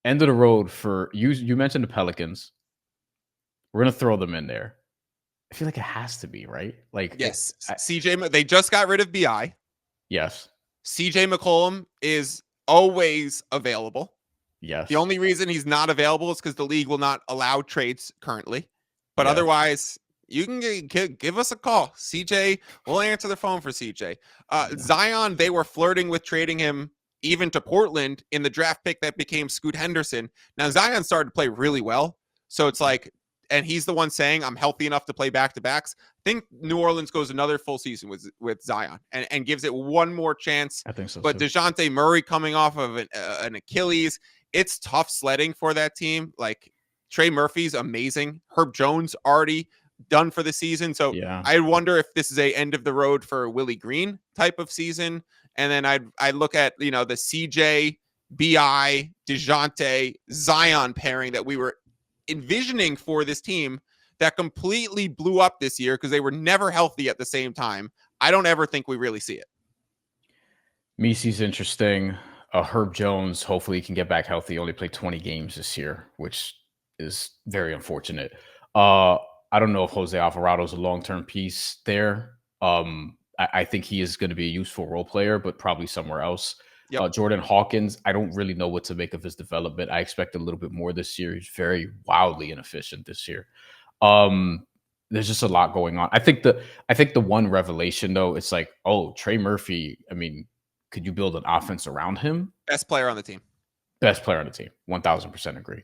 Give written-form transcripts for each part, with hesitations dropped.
End of the road for you. You mentioned the Pelicans. We're gonna throw them in there. I feel like it has to be right. Yes, CJ. They just got rid of Bi. Yes. CJ McCollum is always available. The Yes. only reason he's not available is because the league will not allow trades currently. But Yes. otherwise, you can give us a call. CJ, we'll answer the phone for CJ. Zion, they were flirting with trading him even to Portland in the draft pick that became Scoot Henderson. Now, Zion started to play really well. So it's like, and he's the one saying, I'm healthy enough to play back-to-backs. I think New Orleans goes another full season with Zion and gives it one more chance. I think so But too. DeJounte Murray coming off of an Achilles, it's tough sledding for that team. Like Trey Murphy's amazing. Herb Jones already done for the season. So Yeah. I wonder if this is a end of the road for Willie Green type of season. And then I'd look at, the CJ, BI, DeJounte, Zion pairing that we were envisioning for this team that completely blew up this year because they were never healthy at the same time. I don't ever think we really see it. Misi's interesting. Herb Jones, hopefully he can get back healthy. Only played 20 games this year, which is very unfortunate. I don't know if Jose Alvarado's a long-term piece there. I think he is going to be a useful role player, but probably somewhere else. Yep. Jordan Hawkins, I don't really know what to make of his development. I expect a little bit more this year. He's very wildly inefficient this year. There's just a lot going on. I think the one revelation though, it's like, oh, Trey Murphy. I mean, could you build an offense around him? Best player on the team. Best player on the team. 1000% agree.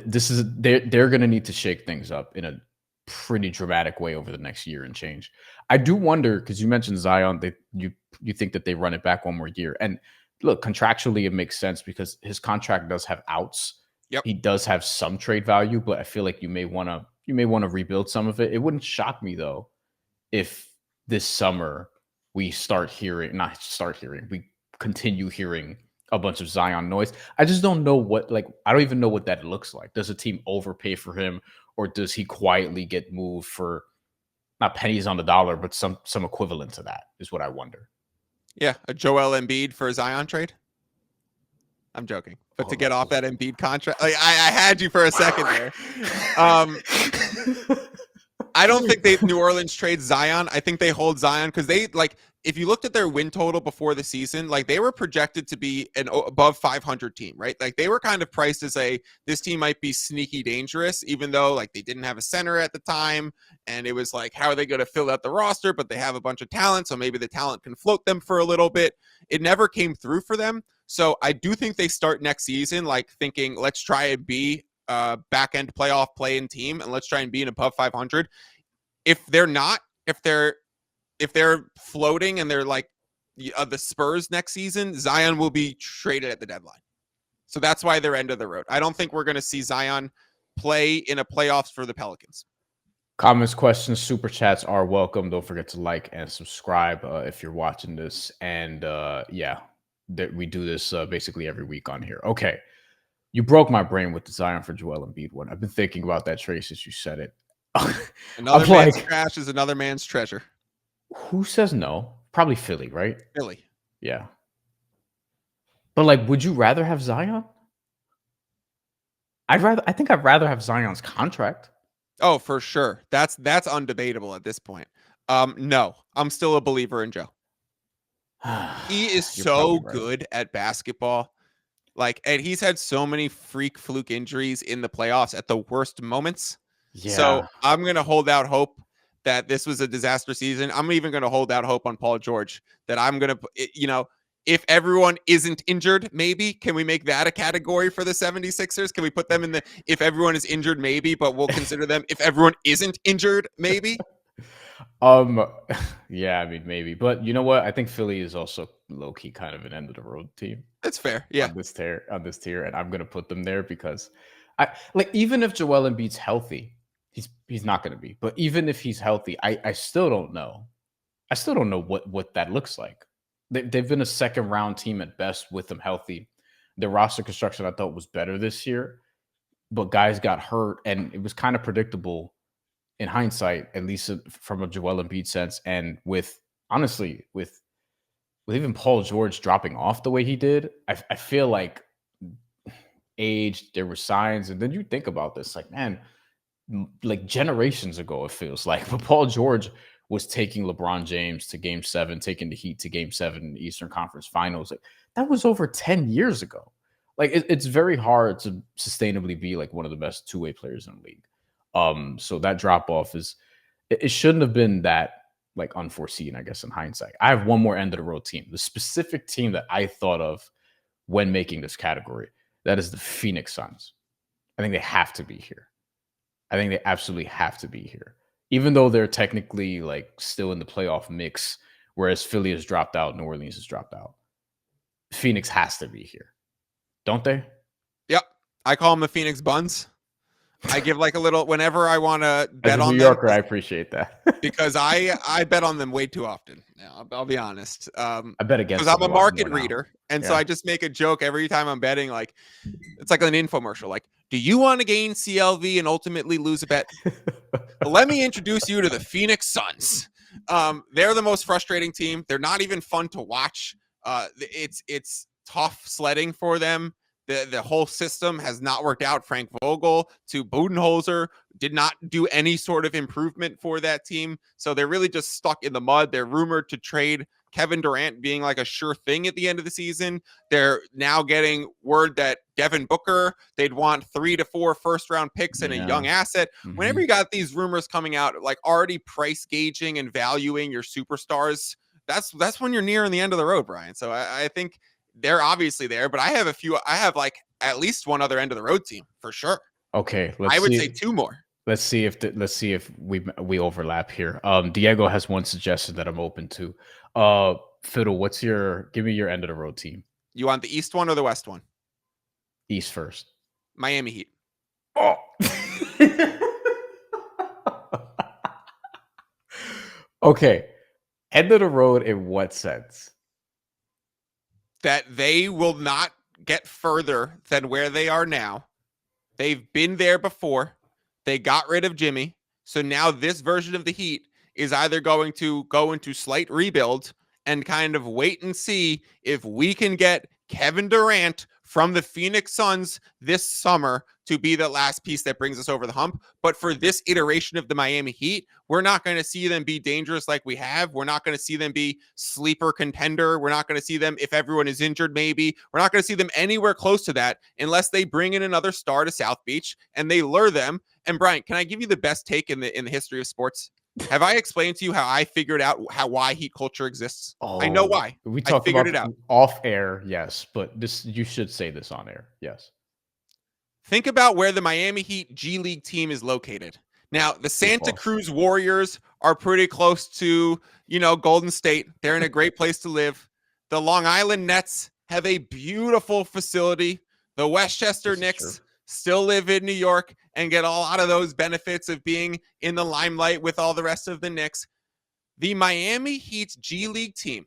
This is they're going to need to shake things up in a pretty dramatic way over the next year and change. I do wonder because you mentioned Zion. You think that they run it back one more year, and look, contractually it makes sense because his contract does have outs. Yep. He does have some trade value, but I feel like you may want to rebuild some of it. It wouldn't shock me though if this summer we continue hearing a bunch of Zion noise. I just don't know I don't even know what that looks like. Does a team overpay for him or does he quietly get moved for not pennies on the dollar, but some equivalent to that is what I wonder. Yeah. A Joel Embiid for a Zion trade. I'm joking, but to get off that Embiid contract, I had you for a second there. I don't think New Orleans trades Zion. I think they hold Zion because if you looked at their win total before the season, they were projected to be an above 500 team, right? They were kind of priced as this team might be sneaky dangerous, even though they didn't have a center at the time. And it was how are they going to fill out the roster? But they have a bunch of talent. So maybe the talent can float them for a little bit. It never came through for them. So I do think they start next season, thinking, let's try and be back end playoff play-in team, and let's try and be an above 500. If they're not, if they're floating and they're the Spurs next season, Zion will be traded at the deadline. So that's why they're end of the road. I don't think we're going to see Zion play in a playoffs for the Pelicans. Comments, questions, super chats are welcome. Don't forget to like and subscribe if you're watching this. And we do this basically every week on here. Okay. You broke my brain with the Zion for Joel Embiid one. I've been thinking about that trade since you said it. Another man's trash is another man's treasure. Who says no? Probably Philly, right? Philly. Yeah. But would you rather have Zion? I think I'd rather have Zion's contract. Oh, for sure. That's undebatable at this point. No, I'm still a believer in Joe. He is so good at basketball. And he's had so many freak fluke injuries in the playoffs at the worst moments. Yeah. So I'm going to hold out hope that this was a disaster season. I'm even going to hold out hope on Paul George that I'm going to, if everyone isn't injured, maybe, can we make that a category for the 76ers? Can we put them in the, if everyone is injured, maybe, but we'll consider them if everyone isn't injured, maybe? Yeah, I mean, maybe, but you know what? I think Philly is also low key kind of an end of the road team. That's fair. Yeah. On this tier. And I'm going to put them there because even if Joel Embiid's healthy, he's not going to be, but even if he's healthy, I still don't know. I still don't know what that looks like. They've been a second round team at best with them healthy. The roster construction I thought was better this year, but guys got hurt and it was kind of predictable in hindsight, at least from a Joel Embiid sense. And with even Paul George dropping off the way he did, I feel like aged. There were signs, and then you think about this, like, man, like generations ago, it feels like, but Paul George was taking LeBron James to Game 7, taking the Heat to Game 7 in the Eastern Conference Finals. Like, that was over 10 years ago. Like, it's very hard to sustainably be like one of the best two-way players in the league. So that drop off is it shouldn't have been that like unforeseen, I guess, in hindsight. I have one more end of the road team. The specific team that I thought of when making this category, that is the Phoenix Suns. I think they have to be here. I think they absolutely have to be here. Even though they're technically like still in the playoff mix, whereas Philly has dropped out, New Orleans has dropped out. Phoenix has to be here. Don't they? Yep. I call them the Phoenix Buns. I give like a little whenever I want to bet on them. New Yorker, I appreciate that. because I bet on them way too often. Yeah, I'll be honest. I bet against because I'm a market more now. reader, and so I just make a joke every time I'm betting. Like it's like an infomercial. Like, do you want to gain CLV and ultimately lose a bet? Let me introduce you to the Phoenix Suns. They're the most frustrating team. They're not even fun to watch. It's tough sledding for them. The whole system has not worked out. Frank Vogel to Budenholzer did not do any sort of improvement for that team. So they're really just stuck in the mud. They're rumored to trade Kevin Durant being like a sure thing at the end of the season. They're now getting word that Devin Booker, they'd want 3 to 4 first-round picks and a young asset. Mm-hmm. Whenever you got these rumors coming out, like already price gauging and valuing your superstars, that's when you're nearing the end of the road, Brian. So I think they're obviously there, but I have like at least one other end of the road team for sure. Okay. I would say 2 more. Let's see if we overlap here. Diego has one suggestion that I'm open to. Fiddle, give me your end of the road team. You want the East one or the West one? East first. Miami Heat. Oh. Okay. End of the road in what sense? That they will not get further than where they are now. They've been there before. They got rid of Jimmy. So now this version of the Heat is either going to go into slight rebuild and kind of wait and see if we can get Kevin Durant from the Phoenix Suns this summer to be the last piece that brings us over the hump. But for this iteration of the Miami Heat, we're not going to see them be dangerous like we have. We're not going to see them be sleeper contender. We're not going to see them, if everyone is injured, maybe. We're not going to see them anywhere close to that unless they bring in another star to South Beach and they lure them. And Brian, can I give you the best take in the history of sports? Have I explained to you how I figured out why Heat culture exists? Oh, I know why. We talked about it out off air, yes, but you should say this on air, yes. Think about where the Miami Heat G League team is located. Now, the Santa Cruz Warriors are pretty close to, Golden State. They're in a great place to live. The Long Island Nets have a beautiful facility. The Westchester Knicks still live in New York and get a lot of those benefits of being in the limelight with all the rest of the Knicks. The Miami Heat's G League team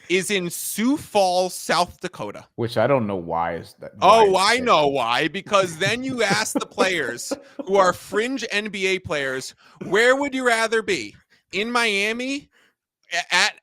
is in Sioux Falls, South Dakota. Which I don't know why is that. I know why. Because then you ask the players who are fringe NBA players, where would you rather be? In Miami? At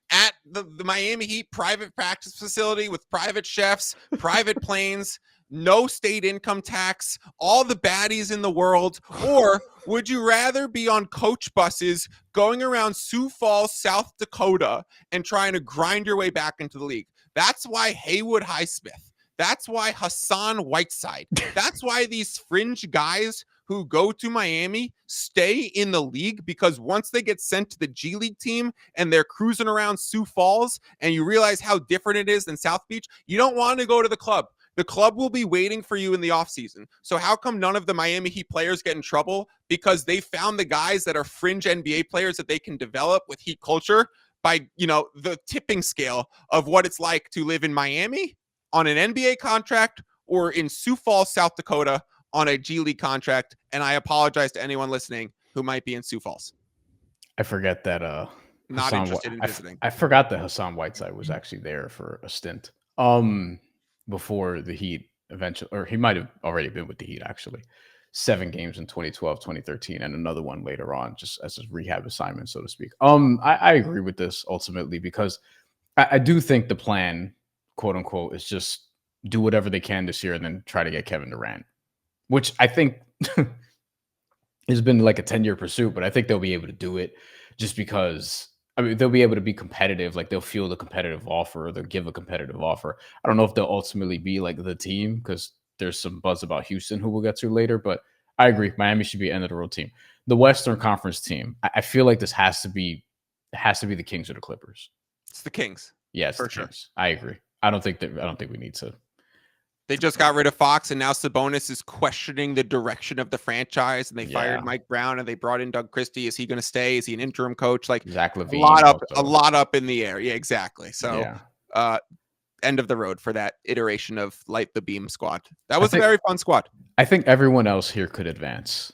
the Miami Heat private practice facility with private chefs, private planes, no state income tax, all the baddies in the world? Or would you rather be on coach buses going around Sioux Falls, South Dakota and trying to grind your way back into the league? That's why Haywood Highsmith. That's why Hassan Whiteside. That's why these fringe guys who go to Miami stay in the league, because once they get sent to the G League team and they're cruising around Sioux Falls and you realize how different it is than South Beach, you don't want to go to the club. The club will be waiting for you in the offseason. So how come none of the Miami Heat players get in trouble? Because they found the guys that are fringe NBA players that they can develop with Heat culture by, the tipping scale of what it's like to live in Miami on an NBA contract or in Sioux Falls, South Dakota on a G League contract. And I apologize to anyone listening who might be in Sioux Falls. I forget that not interested in visiting. I forgot that Hassan Whiteside was actually there for a stint before the Heat eventually, or he might have already been with the Heat actually. 7 games in 2012, 2013, and another one later on, just as a rehab assignment, so to speak. I agree with this ultimately because I do think the plan quote unquote, is just do whatever they can this year and then try to get Kevin Durant, which I think has been like a 10-year pursuit, but I think they'll be able to do it just because I mean they'll be able to be competitive. Like they'll feel the competitive offer, or they'll give a competitive offer. I don't know if they'll ultimately be like the team because there's some buzz about Houston who we'll get to later, but I agree. Miami should be end of the road team. The Western Conference team, I feel like this has to be the Kings or the Clippers. It's the Kings. Yes, for sure. Kings. I agree. I don't think we need to. They just got rid of Fox, and now Sabonis is questioning the direction of the franchise. And they fired Mike Brown, and they brought in Doug Christie. Is he going to stay? Is he an interim coach? Like Zach LaVine, a lot up in the air. Yeah, exactly. So, end of the road for that iteration of Light the Beam squad. That was a very fun squad. I think everyone else here could advance.